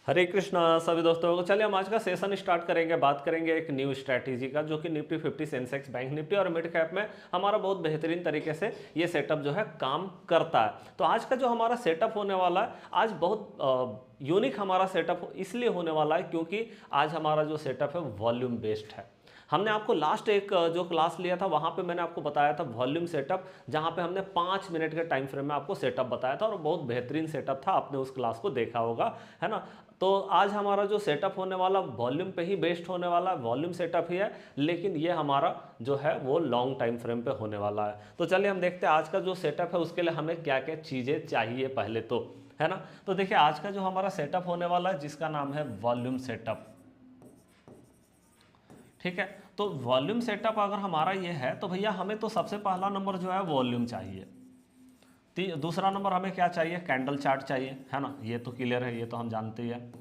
हरे कृष्णा सभी दोस्तों को। चलिए हम आज का सेशन स्टार्ट करेंगे, बात करेंगे एक न्यू स्ट्रैटेजी का जो कि निफ्टी 50 सेंसेक्स बैंक निफ्टी और मिड कैप में हमारा बहुत बेहतरीन तरीके से ये सेटअप जो है काम करता है। तो आज का जो हमारा सेटअप होने वाला है, आज बहुत यूनिक हमारा सेटअप इसलिए होने वाला है क्योंकि आज हमारा जो सेटअप है वॉल्यूम बेस्ड है। हमने आपको लास्ट एक जो क्लास लिया था वहाँ पे मैंने आपको बताया था वॉल्यूम सेटअप, जहाँ पे हमने 5 मिनट के टाइम फ्रेम में आपको सेटअप बताया था और बहुत बेहतरीन सेटअप था, आपने उस क्लास को देखा होगा, है ना। तो आज हमारा जो सेटअप होने वाला वॉल्यूम पे ही बेस्ड होने वाला, वॉल्यूम सेटअप ही है, लेकिन ये हमारा जो है वो लॉन्ग टाइम फ्रेम पे होने वाला है। तो चलिए हम देखते हैं आज का जो सेटअप है उसके लिए हमें क्या क्या चीज़ें चाहिए पहले तो, है ना। तो देखिए आज का जो हमारा सेटअप होने वाला है जिसका नाम है वॉल्यूम सेटअप, ठीक है। तो वॉल्यूम सेटअप अगर हमारा ये है तो भैया हमें तो सबसे पहला नंबर जो है वॉल्यूम चाहिए, दूसरा नंबर हमें क्या चाहिए, कैंडल चार्ट चाहिए, है ना। ये तो क्लियर है, ये तो हम जानते ही हैं,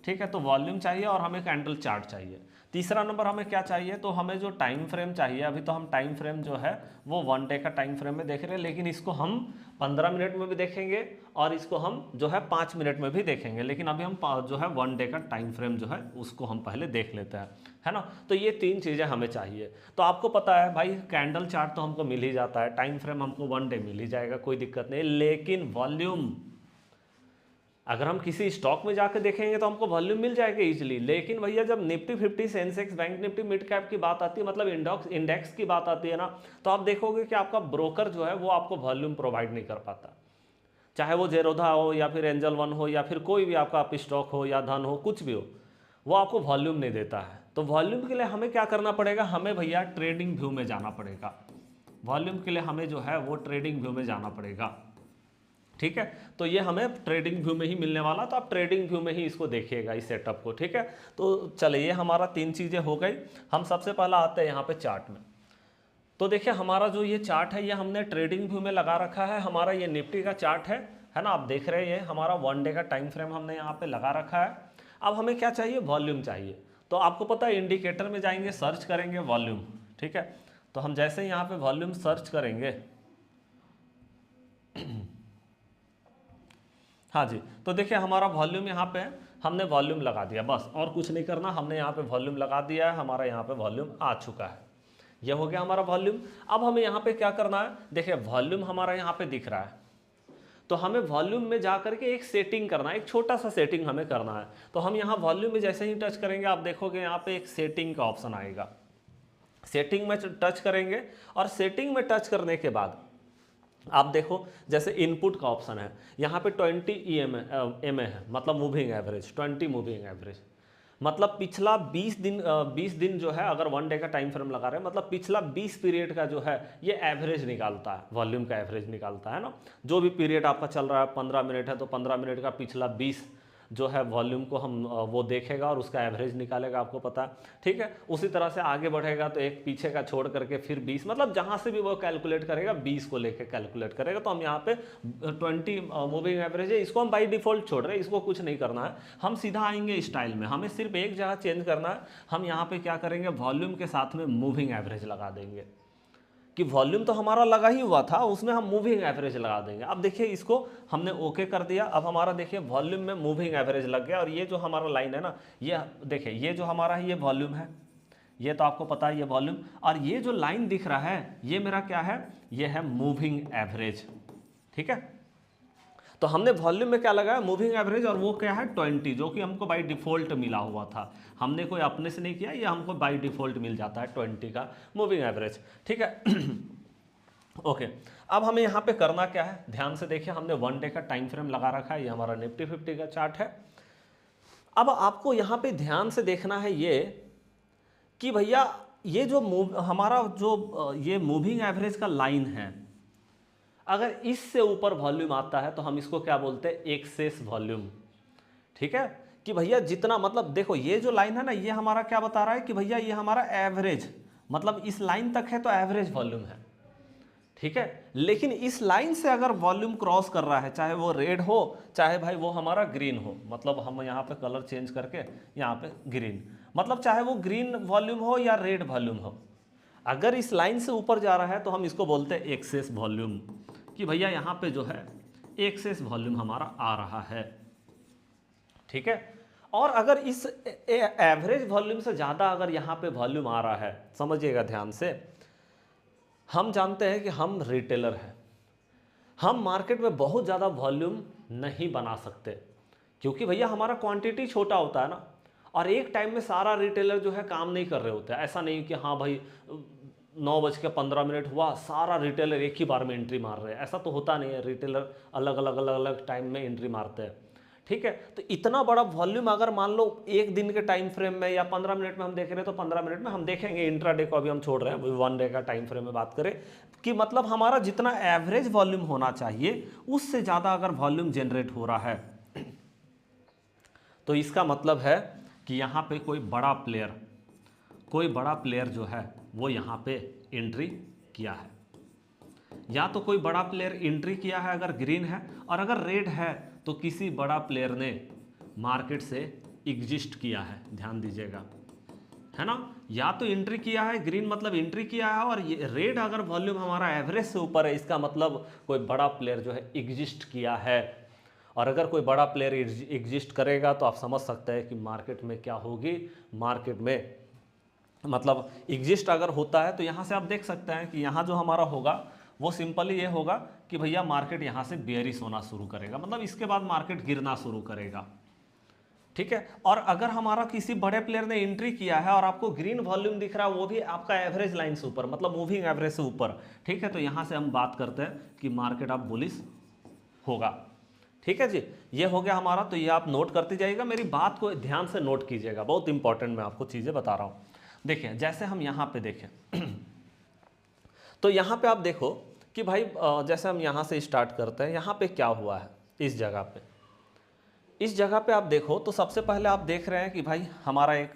ठीक है। तो वॉल्यूम चाहिए और हमें कैंडल चार्ट चाहिए। तीसरा नंबर हमें क्या चाहिए, तो हमें जो टाइम फ्रेम चाहिए। अभी तो हम टाइम फ्रेम जो है वो 1 डे का टाइम फ्रेम में देख रहे हैं, लेकिन इसको हम 15 मिनट में भी देखेंगे और इसको हम जो है 5 मिनट में भी देखेंगे, लेकिन अभी हम जो है 1 डे का टाइम फ्रेम जो है उसको हम पहले देख लेते हैं, है ना। तो ये 3 चीज़ें हमें चाहिए। तो आपको पता है भाई कैंडल चार्ट तो हमको मिल ही जाता है, टाइम फ्रेम हमको 1 डे मिल ही जाएगा, कोई दिक्कत नहीं। लेकिन वॉल्यूम अगर हम किसी स्टॉक में जाकर देखेंगे तो हमको वॉल्यूम मिल जाएगा इजीली, लेकिन भैया जब Nifty 50 Sensex bank Nifty mid cap की बात आती है, मतलब इंडेक्स की बात आती है ना, तो आप देखोगे कि आपका ब्रोकर जो है वो आपको वॉल्यूम प्रोवाइड नहीं कर पाता। चाहे वो जेरोधा हो या फिर एंजल वन हो या फिर कोई भी आपका आप स्टॉक हो या धन हो, कुछ भी हो, वो आपको वॉल्यूम नहीं देता है। तो वॉल्यूम के लिए हमें क्या करना पड़ेगा, हमें भैया ट्रेडिंग व्यू में जाना पड़ेगा। वॉल्यूम के लिए हमें जो है वो ट्रेडिंग व्यू में जाना पड़ेगा, ठीक है। तो ये हमें ट्रेडिंग व्यू में ही मिलने वाला, तो आप ट्रेडिंग व्यू में ही इसको देखिएगा इस सेटअप को, ठीक है। तो चलिए हमारा 3 चीज़ें हो गई। हम सबसे पहला आते हैं यहाँ पे चार्ट में। तो देखिए हमारा जो ये चार्ट है ये हमने ट्रेडिंग व्यू में लगा रखा है। हमारा ये निफ्टी का चार्ट है ना। आप देख रहे हैं हमारा 1 डे का टाइम फ्रेम हमने यहाँ पे लगा रखा है। अब हमें क्या चाहिए, वॉल्यूम चाहिए। तो आपको पता है इंडिकेटर में जाएंगे, सर्च करेंगे वॉल्यूम, ठीक है। तो हम जैसे यहाँ पे वॉल्यूम सर्च करेंगे, हाँ जी, तो देखिए हमारा वॉल्यूम यहाँ पे है, हमने वॉल्यूम लगा दिया, बस और कुछ नहीं करना। हमने यहाँ पे वॉल्यूम लगा दिया है, हमारा यहाँ पे वॉल्यूम आ चुका है। ये हो गया हमारा वॉल्यूम। अब हमें यहाँ पे क्या करना है, देखिए वॉल्यूम हमारा यहाँ पे दिख रहा है, तो हमें वॉल्यूम में जा करके एक सेटिंग करना है, एक छोटा सा सेटिंग हमें करना है। तो हम यहाँ वॉल्यूम में जैसे ही टच करेंगे आप देखोगे यहाँ पे एक सेटिंग का ऑप्शन आएगा। सेटिंग में टच करेंगे और सेटिंग में टच करने के बाद आप देखो जैसे इनपुट का ऑप्शन है, यहाँ पे 20 EMA है, मतलब मूविंग एवरेज, 20 मूविंग एवरेज, मतलब पिछला 20 दिन जो है, अगर 1 डे का टाइम फ्रेम लगा रहे हैं मतलब पिछला 20 पीरियड का जो है ये एवरेज निकालता है, वॉल्यूम का एवरेज निकालता है ना। जो भी पीरियड आपका चल रहा है, 15 मिनट है तो 15 मिनट का पिछला 20 जो है वॉल्यूम को हम वो देखेगा और उसका एवरेज निकालेगा, आपको पता है, ठीक है। उसी तरह से आगे बढ़ेगा तो एक पीछे का छोड़ करके फिर 20, मतलब जहाँ से भी वो कैलकुलेट करेगा 20 को लेकर कैलकुलेट करेगा। तो हम यहाँ पे 20 मूविंग एवरेज है, इसको हम बाई डिफॉल्ट छोड़ रहे हैं, इसको कुछ नहीं करना है। हम सीधा आएंगे स्टाइल में, हमें सिर्फ एक जगह चेंज करना है। हम यहाँ पे क्या करेंगे, वॉल्यूम के साथ में मूविंग एवरेज लगा देंगे, कि वॉल्यूम तो हमारा लगा ही हुआ था, उसमें हम मूविंग एवरेज लगा देंगे। अब देखिए इसको हमने ओके कर दिया। अब हमारा देखिए वॉल्यूम में मूविंग एवरेज लग गया, और ये जो हमारा लाइन है ना, ये देखिए ये जो हमारा है ये वॉल्यूम है, ये तो आपको पता है ये वॉल्यूम, और ये जो लाइन दिख रहा है ये मेरा क्या है, ये है मूविंग एवरेज, ठीक है। तो हमने वॉल्यूम में क्या लगाया, मूविंग एवरेज, और वो क्या है 20, जो कि हमको बाय डिफॉल्ट मिला हुआ था, हमने कोई अपने से नहीं किया, ये हमको बाय डिफॉल्ट मिल जाता है 20 का मूविंग एवरेज, ठीक है। ओके, अब हमें यहाँ पे करना क्या है, ध्यान से देखिए, हमने 1 डे का टाइम फ्रेम लगा रखा है, ये हमारा निफ्टी 50 का चार्ट है। अब आपको यहाँ पे ध्यान से देखना है ये कि भैया ये जो हमारा जो ये मूविंग एवरेज का लाइन है, अगर इससे ऊपर वॉल्यूम आता है तो हम इसको क्या बोलते हैं, एक्सेस वॉल्यूम, ठीक है। कि भैया जितना, मतलब देखो ये जो लाइन है ना, ये हमारा क्या बता रहा है कि भैया ये हमारा एवरेज, मतलब इस लाइन तक है तो एवरेज वॉल्यूम है, ठीक है। लेकिन इस लाइन से अगर वॉल्यूम क्रॉस कर रहा है, चाहे वो रेड हो चाहे भाई वो हमारा ग्रीन हो, मतलब हम यहाँ पे कलर चेंज करके यहाँ पे ग्रीन, मतलब चाहे वो ग्रीन वॉल्यूम हो या रेड वॉल्यूम हो, अगर इस लाइन से ऊपर जा रहा है तो हम इसको बोलते हैं एक्सेस वॉल्यूम, कि भैया यहाँ पे जो है एक्सेस वॉल्यूम हमारा आ रहा है, ठीक है। और अगर इस एवरेज वॉल्यूम से ज़्यादा अगर यहाँ पे वॉल्यूम आ रहा है, समझिएगा ध्यान से, हम जानते हैं कि हम रिटेलर हैं, हम मार्केट में बहुत ज़्यादा वॉल्यूम नहीं बना सकते, क्योंकि भैया हमारा क्वांटिटी छोटा होता है ना, और एक टाइम में सारा रिटेलर जो है काम नहीं कर रहे होते हैं। ऐसा नहीं कि हाँ भाई 9:15 हुआ, सारा रिटेलर एक ही बार में एंट्री मार रहे हैं, ऐसा तो होता नहीं है। रिटेलर अलग अलग टाइम में एंट्री मारते हैं, ठीक है। तो इतना बड़ा वॉल्यूम अगर मान लो एक दिन के टाइम फ्रेम में या 15 मिनट में हम देख रहे हैं, तो 15 मिनट में हम देखेंगे, इंट्राडे को अभी हम छोड़ रहे हैं, 1 डे का टाइम फ्रेम में बात करें, कि मतलब हमारा जितना एवरेज वॉल्यूम होना चाहिए उससे ज़्यादा अगर वॉल्यूम जनरेट हो रहा है, तो इसका मतलब है कि यहाँ पे कोई बड़ा प्लेयर जो है वो यहाँ पे एंट्री किया है। या तो कोई बड़ा प्लेयर एंट्री किया है अगर ग्रीन है, और अगर रेड है तो किसी बड़ा प्लेयर ने मार्केट से एग्जिस्ट किया है, ध्यान दीजिएगा, है ना। या तो एंट्री किया है, ग्रीन मतलब एंट्री किया है, और ये रेड अगर वॉल्यूम हमारा एवरेज से ऊपर है, इसका मतलब कोई बड़ा प्लेयर जो है एग्जिस्ट किया है। और अगर कोई बड़ा प्लेयर एग्जिस्ट करेगा तो आप समझ सकते हैं कि मार्केट में क्या होगी। मार्केट में मतलब एग्जिस्ट अगर होता है तो यहाँ से आप देख सकते हैं कि यहाँ जो हमारा होगा वो सिंपली ये होगा कि भैया मार्केट यहाँ से बेयरिश होना शुरू करेगा, मतलब इसके बाद मार्केट गिरना शुरू करेगा, ठीक है। और अगर हमारा किसी बड़े प्लेयर ने एंट्री किया है और आपको ग्रीन वॉल्यूम दिख रहा है, वो भी आपका एवरेज लाइन से ऊपर, मतलब मूविंग एवरेज से ऊपर, ठीक है, तो यहाँ से हम बात करते हैं कि मार्केट अब बुलिश होगा, ठीक है जी। ये हो गया हमारा, तो ये आप नोट करते जाइएगा, मेरी बात को ध्यान से नोट कीजिएगा, बहुत इंपॉर्टेंट मैं आपको चीज़ें बता रहा हूँ। देखिए जैसे हम यहाँ पे देखें तो यहाँ पे आप देखो कि भाई जैसे हम यहाँ से स्टार्ट करते हैं, यहाँ पे क्या हुआ है इस जगह पे आप देखो तो सबसे पहले आप देख रहे हैं कि भाई हमारा एक,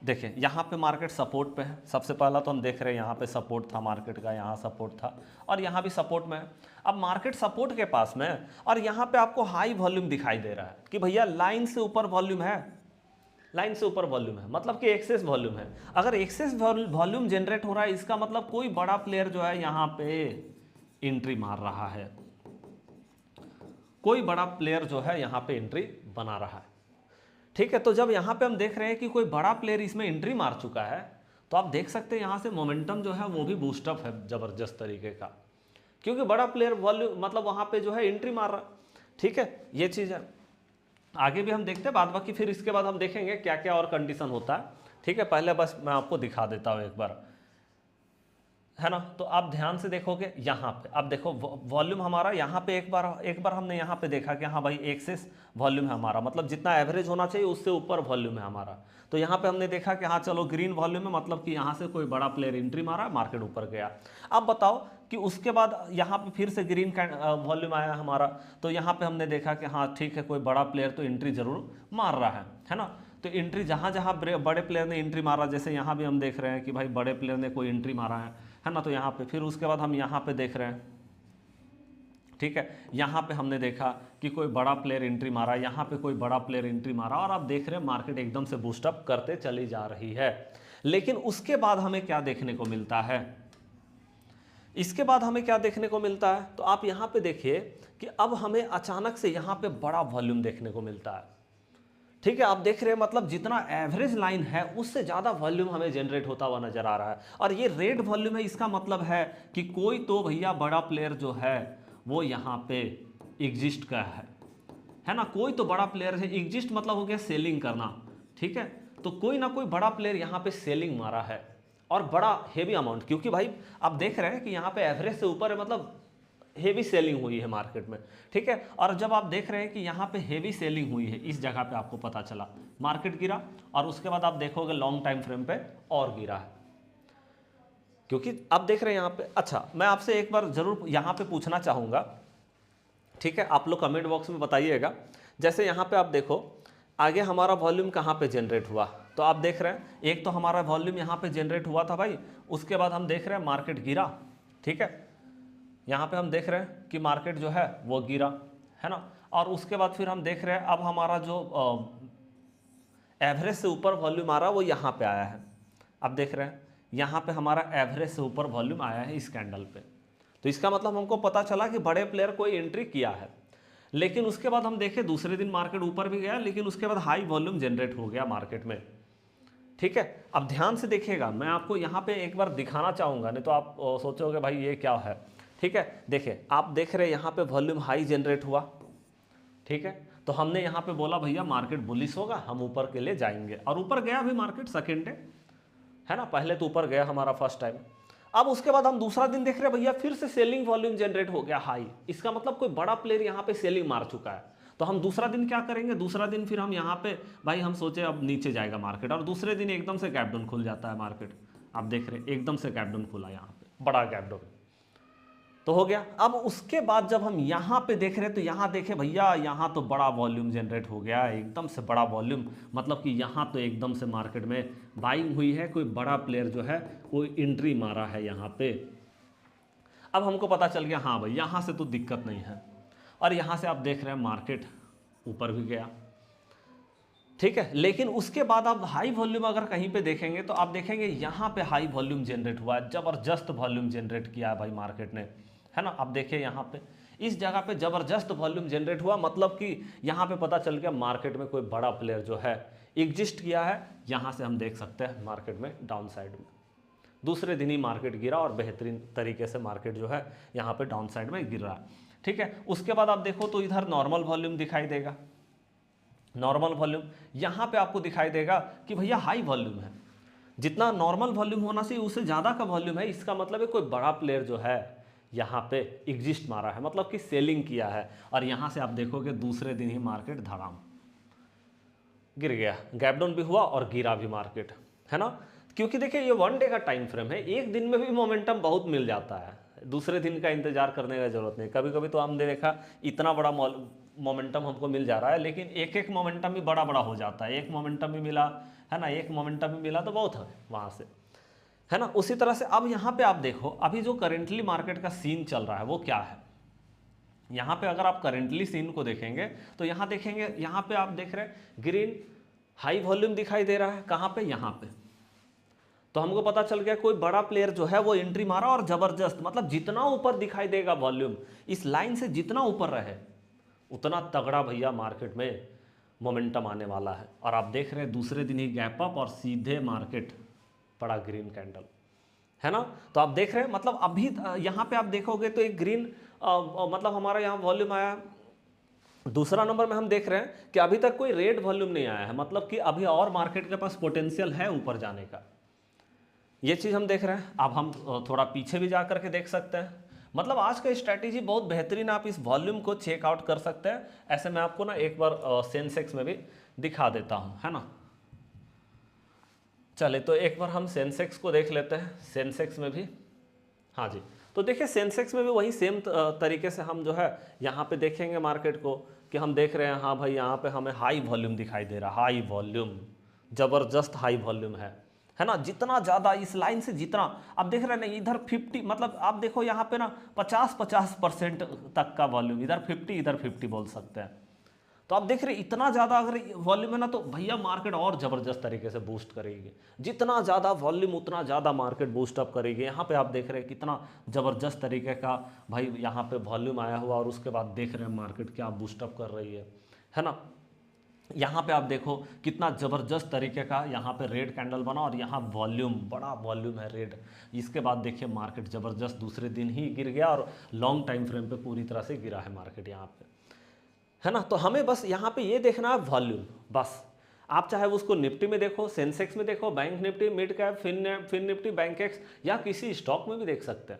देखिए यहाँ पे मार्केट सपोर्ट पे है। सबसे पहला तो हम देख रहे हैं यहाँ पे सपोर्ट था मार्केट का, यहाँ सपोर्ट था और यहाँ भी सपोर्ट में है। अब मार्केट सपोर्ट के पास में है और यहाँ पे आपको हाई वॉल्यूम दिखाई दे रहा है कि भैया लाइन से ऊपर वॉल्यूम है, लाइन से ऊपर वॉल्यूम है, मतलब कि एक्सेस वॉल्यूम है। अगर एक्सेस वॉल्यूम जनरेट हो रहा है, इसका मतलब कोई बड़ा प्लेयर जो है यहाँ पे एंट्री मार रहा है, कोई बड़ा प्लेयर जो है यहाँ पे एंट्री बना रहा है, ठीक है। तो जब यहाँ पे हम देख रहे हैं कि कोई बड़ा प्लेयर इसमें एंट्री मार चुका है, तो आप देख सकते हैं यहाँ से मोमेंटम जो है वो भी बूस्टअप है जबरदस्त तरीके का, क्योंकि बड़ा प्लेयर वॉल्यूम मतलब वहाँ पे जो है एंट्री मार रहा, ठीक है। ये चीज़ है, आगे भी हम देखते हैं, बाद बाकी फिर इसके बाद हम देखेंगे क्या क्या और कंडीशन होता है, ठीक है। पहले बस मैं आपको दिखा देता हूँ एक बार, है ना। तो आप ध्यान से देखोगे यहाँ पे, अब देखो वॉल्यूम हमारा यहाँ पे एक बार हमने यहाँ पे देखा कि हाँ भाई एक्सेस वॉल्यूम है हमारा, मतलब जितना एवरेज होना चाहिए उससे ऊपर वॉल्यूम है हमारा। तो यहाँ पे हमने देखा कि हाँ चलो ग्रीन वॉल्यूम है, मतलब कि यहाँ से कोई बड़ा प्लेयर एंट्री मारा, मार्केट ऊपर गया। अब बताओ कि उसके बाद यहाँ पे फिर से ग्रीन वॉल्यूम आया हमारा, तो यहाँ पे हमने देखा कि हाँ ठीक है कोई बड़ा प्लेयर तो एंट्री जरूर मार रहा है ना। तो एंट्री जहाँ जहाँ बड़े प्लेयर ने एंट्री मारा, जैसे यहाँ भी हम देख रहे हैं कि भाई बड़े प्लेयर ने कोई एंट्री मारा है ना। तो यहाँ पे फिर उसके बाद हम यहाँ पे देख रहे हैं, ठीक है, यहाँ पे हमने देखा कि कोई बड़ा प्लेयर एंट्री मारा, यहाँ पे कोई बड़ा प्लेयर एंट्री मारा, और आप देख रहे हैं मार्केट एकदम से बूस्टअप करते चली जा रही है। लेकिन उसके बाद हमें क्या देखने को मिलता है, इसके बाद हमें क्या देखने को मिलता है, तो आप यहाँ पे देखिए कि अब हमें अचानक से यहाँ पे बड़ा वॉल्यूम देखने को मिलता है, ठीक है। आप देख रहे हैं मतलब जितना एवरेज लाइन है उससे ज़्यादा वॉल्यूम हमें जनरेट होता हुआ नजर आ रहा है, और ये रेड वॉल्यूम है। इसका मतलब है कि कोई तो भैया बड़ा प्लेयर जो है वो यहाँ पे एग्जिस्ट का है ना। कोई तो बड़ा प्लेयर है, एग्जिस्ट मतलब हो गया सेलिंग करना, ठीक है। तो कोई ना कोई बड़ा प्लेयर यहाँ पे सेलिंग मारा है, और बड़ा हेवी अमाउंट, क्योंकि भाई आप देख रहे हैं कि यहाँ पे एवरेज से ऊपर है, मतलब हेवी सेलिंग हुई है मार्केट में, ठीक है। और जब आप देख रहे हैं कि यहाँ पे हेवी सेलिंग हुई है, इस जगह पे आपको पता चला मार्केट गिरा, और उसके बाद आप देखोगे लॉन्ग टाइम फ्रेम पे और गिरा है, क्योंकि आप देख रहे हैं यहाँ पे। अच्छा, मैं आपसे एक बार जरूर यहाँ पे पूछना चाहूँगा, ठीक है, आप लोग कमेंट बॉक्स में बताइएगा। जैसे यहाँ पे आप देखो आगे हमारा वॉल्यूम कहाँ पे जनरेट हुआ, तो आप देख रहे हैं एक तो हमारा वॉल्यूम यहाँ पे जनरेट हुआ था भाई, उसके बाद हम देख रहे हैं मार्केट गिरा, ठीक है। यहाँ पे हम देख रहे हैं कि मार्केट जो है वो गिरा, है ना। और उसके बाद फिर हम देख रहे हैं अब हमारा जो एवरेज से ऊपर वॉल्यूम आ रहा है वो यहाँ पे आया है। अब देख रहे हैं यहाँ पे हमारा एवरेज से ऊपर वॉल्यूम आया है इस कैंडल पे, तो इसका मतलब हमको पता चला कि बड़े प्लेयर कोई एंट्री किया है। लेकिन उसके बाद हम देखें दूसरे दिन मार्केट ऊपर भी गया, लेकिन उसके बाद हाई वॉल्यूम जनरेट हो गया मार्केट में। ठीक है, अब ध्यान से देखिएगा, मैं आपको यहाँ पे एक बार दिखाना चाहूँगा, नहीं तो आप सोचोगे भाई ये क्या है। ठीक है, देखिए आप देख रहे हैं यहाँ पे वॉल्यूम हाई जनरेट हुआ। ठीक है, तो हमने यहाँ पे बोला भैया मार्केट बुलिश होगा, हम ऊपर के लिए जाएंगे, और ऊपर गया भी मार्केट सेकेंड डे, है ना, पहले तो ऊपर गया हमारा फर्स्ट टाइम। अब उसके बाद हम दूसरा दिन देख रहे हैं भैया फिर से सेलिंग वॉल्यूम जनरेट हो गया हाई, इसका मतलब कोई बड़ा प्लेयर यहाँ पे सेलिंग मार चुका है। तो हम दूसरा दिन क्या करेंगे, दूसरा दिन फिर हम यहाँ पे भाई हम सोचे अब नीचे जाएगा मार्केट, और दूसरे दिन एकदम से गैप डाउन खुल जाता है मार्केट। आप देख रहे हैं एकदम से गैप डाउन खुला, यहाँ पे बड़ा गैप डाउन तो हो गया। अब उसके बाद जब हम यहाँ पे देख रहे हैं तो यहाँ देखे भैया यहाँ तो बड़ा वॉल्यूम जनरेट हो गया, एकदम से बड़ा वॉल्यूम, मतलब कि यहाँ तो एकदम से मार्केट में बाइंग हुई है, कोई बड़ा प्लेयर जो है कोई एंट्री मारा है यहाँ पे। अब हमको पता चल गया हाँ भाई यहाँ से तो दिक्कत नहीं है, और यहाँ से आप देख रहे हैं मार्केट ऊपर भी गया। ठीक है, लेकिन उसके बाद आप हाई वॉल्यूम अगर कहीं पे देखेंगे तो आप देखेंगे यहाँ पे हाई वॉल्यूम जनरेट हुआ है, जबरदस्त वॉल्यूम जनरेट किया है भाई मार्केट ने, है ना। आप देखिए यहाँ पे इस जगह पे जबरदस्त वॉल्यूम जनरेट हुआ, मतलब कि यहाँ पे पता चल गया मार्केट में कोई बड़ा प्लेयर जो है एग्जिस्ट किया है। यहाँ से हम देख सकते हैं मार्केट में डाउन साइड में दूसरे दिन ही मार्केट गिरा, और बेहतरीन तरीके से मार्केट जो है यहाँ पे डाउन साइड में गिर रहा है। ठीक है, उसके बाद आप देखो तो इधर नॉर्मल वॉल्यूम दिखाई देगा, नॉर्मल वॉल्यूम यहाँ पे आपको दिखाई देगा कि भैया हाई वॉल्यूम है, जितना नॉर्मल वॉल्यूम होना चाहिए उससे ज़्यादा का वॉल्यूम है, इसका मतलब है कोई बड़ा प्लेयर जो है यहाँ पे एग्जिस्ट मारा है, मतलब कि सेलिंग किया है। और यहाँ से आप देखोगे दूसरे दिन ही मार्केट धड़ाम गिर गया, गैप डाउन भी हुआ और गिरा भी मार्केट, है ना। क्योंकि देखिए ये 1 डे का टाइम फ्रेम है, एक दिन में भी मोमेंटम बहुत मिल जाता है, दूसरे दिन का इंतजार करने का जरूरत नहीं। कभी कभी तो हमने देखा इतना बड़ा मोमेंटम हमको मिल जा रहा है, लेकिन एक एक मोमेंटम भी बड़ा बड़ा हो जाता है, एक मोमेंटम भी मिला, है ना, एक मोमेंटम भी मिला तो बहुत है वहाँ से, है ना। उसी तरह से अब यहाँ पे आप देखो अभी जो करेंटली मार्केट का सीन चल रहा है वो क्या है। यहाँ पे अगर आप करेंटली सीन को देखेंगे तो यहाँ देखेंगे, यहाँ पे आप देख रहे हैं ग्रीन हाई वॉल्यूम दिखाई दे रहा है, कहाँ पे, यहाँ पे। तो हमको पता चल गया कोई बड़ा प्लेयर जो है वो एंट्री मारा, और जबरदस्त, मतलब जितना ऊपर दिखाई देगा वॉल्यूम इस लाइन से, जितना ऊपर रहे उतना तगड़ा भैया मार्केट में मोमेंटम आने वाला है। और आप देख रहे हैं दूसरे दिन ही गैप अप और सीधे मार्केट पड़ा ग्रीन कैंडल, है ना। तो आप देख रहे हैं मतलब अभी यहाँ पे आप देखोगे तो एक ग्रीन मतलब हमारा यहाँ वॉल्यूम आया। दूसरा नंबर में हम देख रहे हैं कि अभी तक कोई रेड वॉल्यूम नहीं आया है, मतलब कि अभी और मार्केट के पास पोटेंशियल है ऊपर जाने का, ये चीज़ हम देख रहे हैं। अब हम थोड़ा पीछे भी जा करके देख सकते हैं, मतलब आज का स्ट्रैटेजी बहुत बेहतरीन, आप इस वॉल्यूम को चेकआउट कर सकते हैं। ऐसे मैं आपको ना एक बार सेंसेक्स में भी दिखा देता हूँ, है ना। चले तो एक बार हम सेंसेक्स को देख लेते हैं, सेंसेक्स में भी, हाँ जी। तो देखिए सेंसेक्स में भी वही सेम तरीके से हम जो है यहाँ पे देखेंगे मार्केट को कि हम देख रहे हैं हाँ भाई यहाँ पे हमें हाई वॉल्यूम दिखाई दे रहा है, हाई वॉल्यूम, ज़बरदस्त हाई वॉल्यूम है ना। जितना ज़्यादा इस लाइन से जितना आप देख रहे हैं ना, इधर 50, मतलब आप देखो यहाँ पे ना 50% तक का वॉल्यूम, इधर 50 इधर 50 बोल सकते हैं। तो आप देख रहे हैं इतना ज़्यादा अगर वॉल्यूम है ना तो भैया मार्केट और ज़बरदस्त तरीके से बूस्ट करेगी, जितना ज़्यादा वॉल्यूम उतना ज़्यादा मार्केट बूस्ट अप करेगी। यहाँ पे आप देख रहे हैं कितना ज़बरदस्त तरीके का भाई यहाँ पे वॉल्यूम आया हुआ, और उसके बाद देख रहे हैं मार्केट क्या बूस्ट अप कर रही है ना। यहाँ पे आप देखो कितना ज़बरदस्त तरीके का यहाँ पे रेड कैंडल बना, और यहाँ वॉल्यूम, बड़ा वॉल्यूम है रेड। इसके बाद देखिए मार्केट ज़बरदस्त दूसरे दिन ही गिर गया, और लॉन्ग टाइम फ्रेम पे पूरी तरह से गिरा है मार्केट यहाँ पे, है ना। तो हमें बस यहाँ पे ये देखना है वॉल्यूम, बस। आप चाहे उसको निफ्टी में देखो, सेंसेक्स में देखो, bank Nifty, mid cap, Fin Nifty, Bankex, या किसी स्टॉक में भी देख सकते हैं,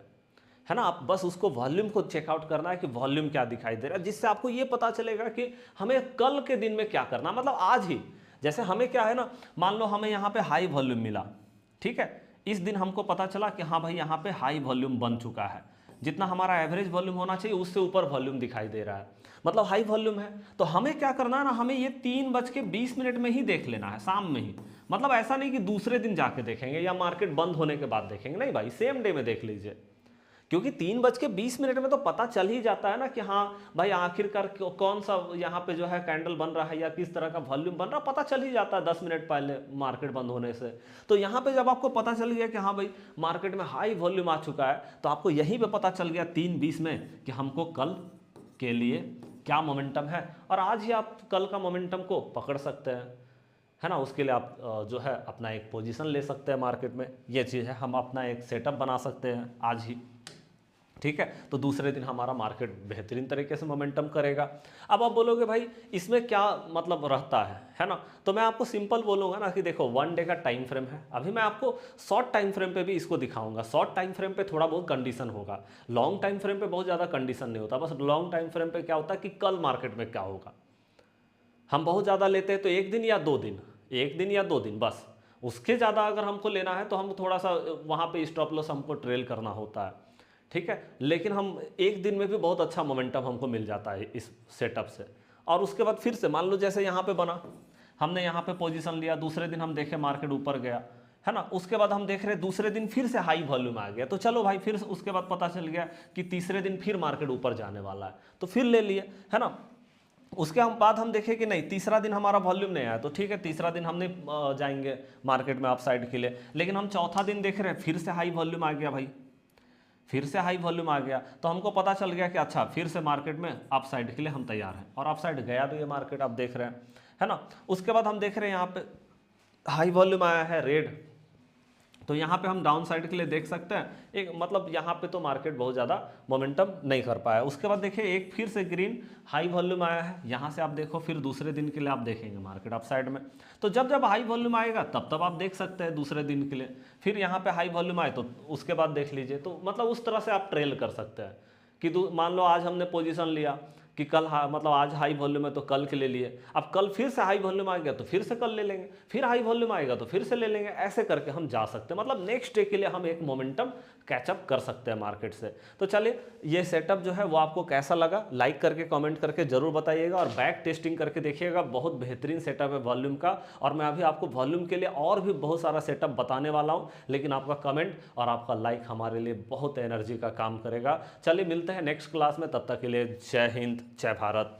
है ना। आप बस उसको वॉल्यूम को चेकआउट करना है कि वॉल्यूम क्या दिखाई दे रहा है, जिससे आपको ये पता चलेगा कि हमें कल के दिन में क्या करना, मतलब आज ही। जैसे हमें क्या है ना, मान लो हमें यहाँ पे हाई वॉल्यूम मिला, ठीक है, इस दिन हमको पता चला कि हाँ भाई यहाँ पे हाई वॉल्यूम बन चुका है, जितना हमारा एवरेज वॉल्यूम होना चाहिए उससे ऊपर वॉल्यूम दिखाई दे रहा है, मतलब हाई वॉल्यूम है। तो हमें क्या करना है ना, हमें ये 3:20 में ही देख लेना है, शाम में ही। मतलब ऐसा नहीं कि दूसरे दिन जाके देखेंगे या मार्केट बंद होने के बाद देखेंगे, नहीं भाई, सेम डे में देख लीजिए, क्योंकि 3:20 में तो पता चल ही जाता है ना कि हाँ भाई आखिरकार कौन सा यहाँ पे जो है कैंडल बन रहा है या किस तरह का वॉल्यूम बन रहा है, पता चल ही जाता है 10 मिनट पहले मार्केट बंद होने से। तो यहाँ पे जब आपको पता चल गया कि हाँ भाई मार्केट में हाई वॉल्यूम आ चुका है, तो आपको यहीं पे पता चल गया 3:20 में कि हमको कल के लिए क्या मोमेंटम है, और आज ही आप कल का मोमेंटम को पकड़ सकते हैं, है ना। उसके लिए आप जो है अपना एक पोजीशन ले सकते हैं मार्केट में, ये चीज़ है। हम अपना एक सेटअप बना सकते हैं आज ही, ठीक है। तो दूसरे दिन हमारा मार्केट बेहतरीन तरीके से मोमेंटम करेगा। अब आप बोलोगे भाई इसमें क्या मतलब रहता है ना। तो मैं आपको सिंपल बोलूँगा ना कि देखो 1 डे का टाइम फ्रेम है। अभी मैं आपको शॉर्ट टाइम फ्रेम पे भी इसको दिखाऊंगा। शॉर्ट टाइम फ्रेम पे थोड़ा बहुत कंडीशन होगा, लॉन्ग टाइम फ्रेम पे बहुत ज़्यादा कंडीशन नहीं होता। बस लॉन्ग टाइम फ्रेम पे क्या होता है कि कल मार्केट में क्या होगा। हम बहुत ज़्यादा लेते हैं तो 1 दिन या 2 दिन, 1 दिन या 2 दिन बस। उसके ज़्यादा अगर हमको लेना है तो हम थोड़ा सा वहाँ पे स्टॉप लॉस हमको ट्रेल करना होता है, ठीक है। लेकिन हम 1 दिन में भी बहुत अच्छा मोमेंटम हमको मिल जाता है इस सेटअप से। और उसके बाद फिर से मान लो जैसे यहाँ पे बना, हमने यहाँ पे पोजीशन लिया, दूसरे दिन हम देखे मार्केट ऊपर गया, है ना। उसके बाद हम देख रहे दूसरे दिन फिर से हाई वॉल्यूम आ गया, तो चलो भाई फिर उसके बाद पता चल गया कि तीसरे दिन फिर मार्केट ऊपर जाने वाला है, तो फिर ले लिए, है ना। उसके हम बाद हम देखें कि नहीं तीसरा दिन हमारा वॉल्यूम नहीं आया, तो ठीक है तीसरा दिन हमने जाएंगे मार्केट में अपसाइड के लिए। लेकिन हम चौथा दिन देख रहे हैं फिर से हाई वॉल्यूम आ गया भाई, फिर से हाई वॉल्यूम आ गया, तो हमको पता चल गया कि अच्छा फिर से मार्केट में अपसाइड के लिए हम तैयार हैं, और अपसाइड गया भी ये मार्केट, आप देख रहे हैं, है ना। उसके बाद हम देख रहे हैं यहाँ पे हाई वॉल्यूम आया है रेड, तो यहाँ पे हम डाउन साइड के लिए देख सकते हैं एक, मतलब यहाँ पे तो मार्केट बहुत ज़्यादा मोमेंटम नहीं कर पाया। उसके बाद देखिए एक फिर से ग्रीन हाई वॉल्यूम आया है, यहाँ से आप देखो फिर दूसरे दिन के लिए आप देखेंगे मार्केट अप साइड में। तो जब जब हाई वॉल्यूम आएगा तब तब आप देख सकते हैं दूसरे दिन के लिए। फिर यहाँ पे हाई वॉल्यूम आए तो उसके बाद देख लीजिए। तो मतलब उस तरह से आप ट्रेल कर सकते हैं कि मान लो आज हमने पोजीशन लिया कि कल मतलब आज हाई वॉल्यूम है तो कल के ले लिए, अब कल फिर से हाई वॉल्यूम आ गया तो फिर से कल ले लेंगे, फिर हाई वॉल्यूम आएगा तो फिर से ले लेंगे, ऐसे करके हम जा सकते हैं। मतलब नेक्स्ट डे के लिए हम एक मोमेंटम कैचअप कर सकते हैं मार्केट से। तो चलिए ये सेटअप जो है वो आपको कैसा लगा लाइक करके कमेंट करके जरूर बताइएगा, और बैक टेस्टिंग करके देखिएगा, बहुत बेहतरीन सेटअप है वॉल्यूम का। और मैं अभी आपको वॉल्यूम के लिए और भी बहुत सारा सेटअप बताने वाला हूँ, लेकिन आपका कमेंट और आपका लाइक हमारे लिए बहुत एनर्जी का काम करेगा। चलिए मिलते हैं नेक्स्ट क्लास में, तब तक के लिए जय हिंद जय भारत।